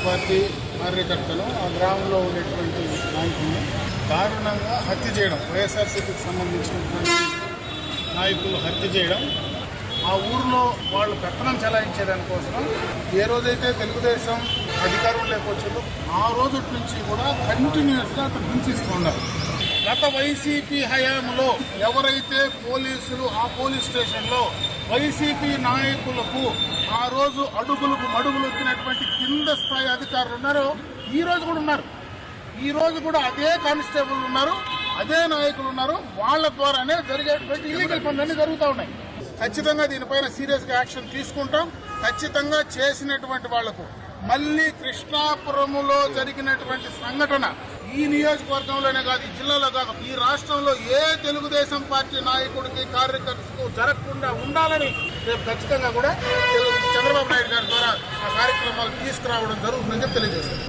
Party కార్యకర్తలు ఆ గ్రామంలో ఉండేటువంటి నాయకులను దారుణంగా హత్య చేయడం, వైఎస్ఆర్సీపీకి సంబంధించినటువంటి నాయకులు హత్య చేయడం, ఆ ఊరిలో వాళ్ళు పెత్తనం చెలాయించేదానికోసం ఏ రోజైతే తెలుగుదేశం అధికారంలోకి వచ్చిందో ఆ రోజు నుంచి కూడా కంటిన్యూస్గా అతను హింసిస్తున్నారు. గత వైసీపీ హయాంలో ఎవరైతే పోలీసులు ఆ పోలీస్ స్టేషన్లో వైసీపీ నాయకులకు ఆ రోజు అడుగులకు మడుగులు ఎక్కినటువంటి కింద స్థాయి అధికారులు ఉన్నారో ఈ రోజు కూడా ఉన్నారు. ఈ రోజు కూడా అదే కానిస్టేబుల్ ఉన్నారు, అదే నాయకులు ఉన్నారు. వాళ్ళ ద్వారానే జరిగేటువంటి ఇల్లీగల్ పనులన్నీ జరుగుతూ ఉన్నాయి. ఖచ్చితంగా దీనిపైన సీరియస్గా యాక్షన్ తీసుకుంటాం. ఖచ్చితంగా చేసినటువంటి వాళ్లకు మళ్లీ కృష్ణాపురంలో జరిగినటువంటి సంఘటన ఈ నియోజకవర్గంలోనే కాదు, ఈ జిల్లాలో కాదు, ఈ రాష్ట్రంలో ఏ తెలుగుదేశం పార్టీ నాయకుడికి కార్యకర్తకు జరగకుండా ఉండాలని రేపు ఖచ్చితంగా కూడా చంద్రబాబు నాయుడు గారి ద్వారా ఆ కార్యక్రమాలు తీసుకురావడం జరుగుతుందని తెలియజేస్తారు.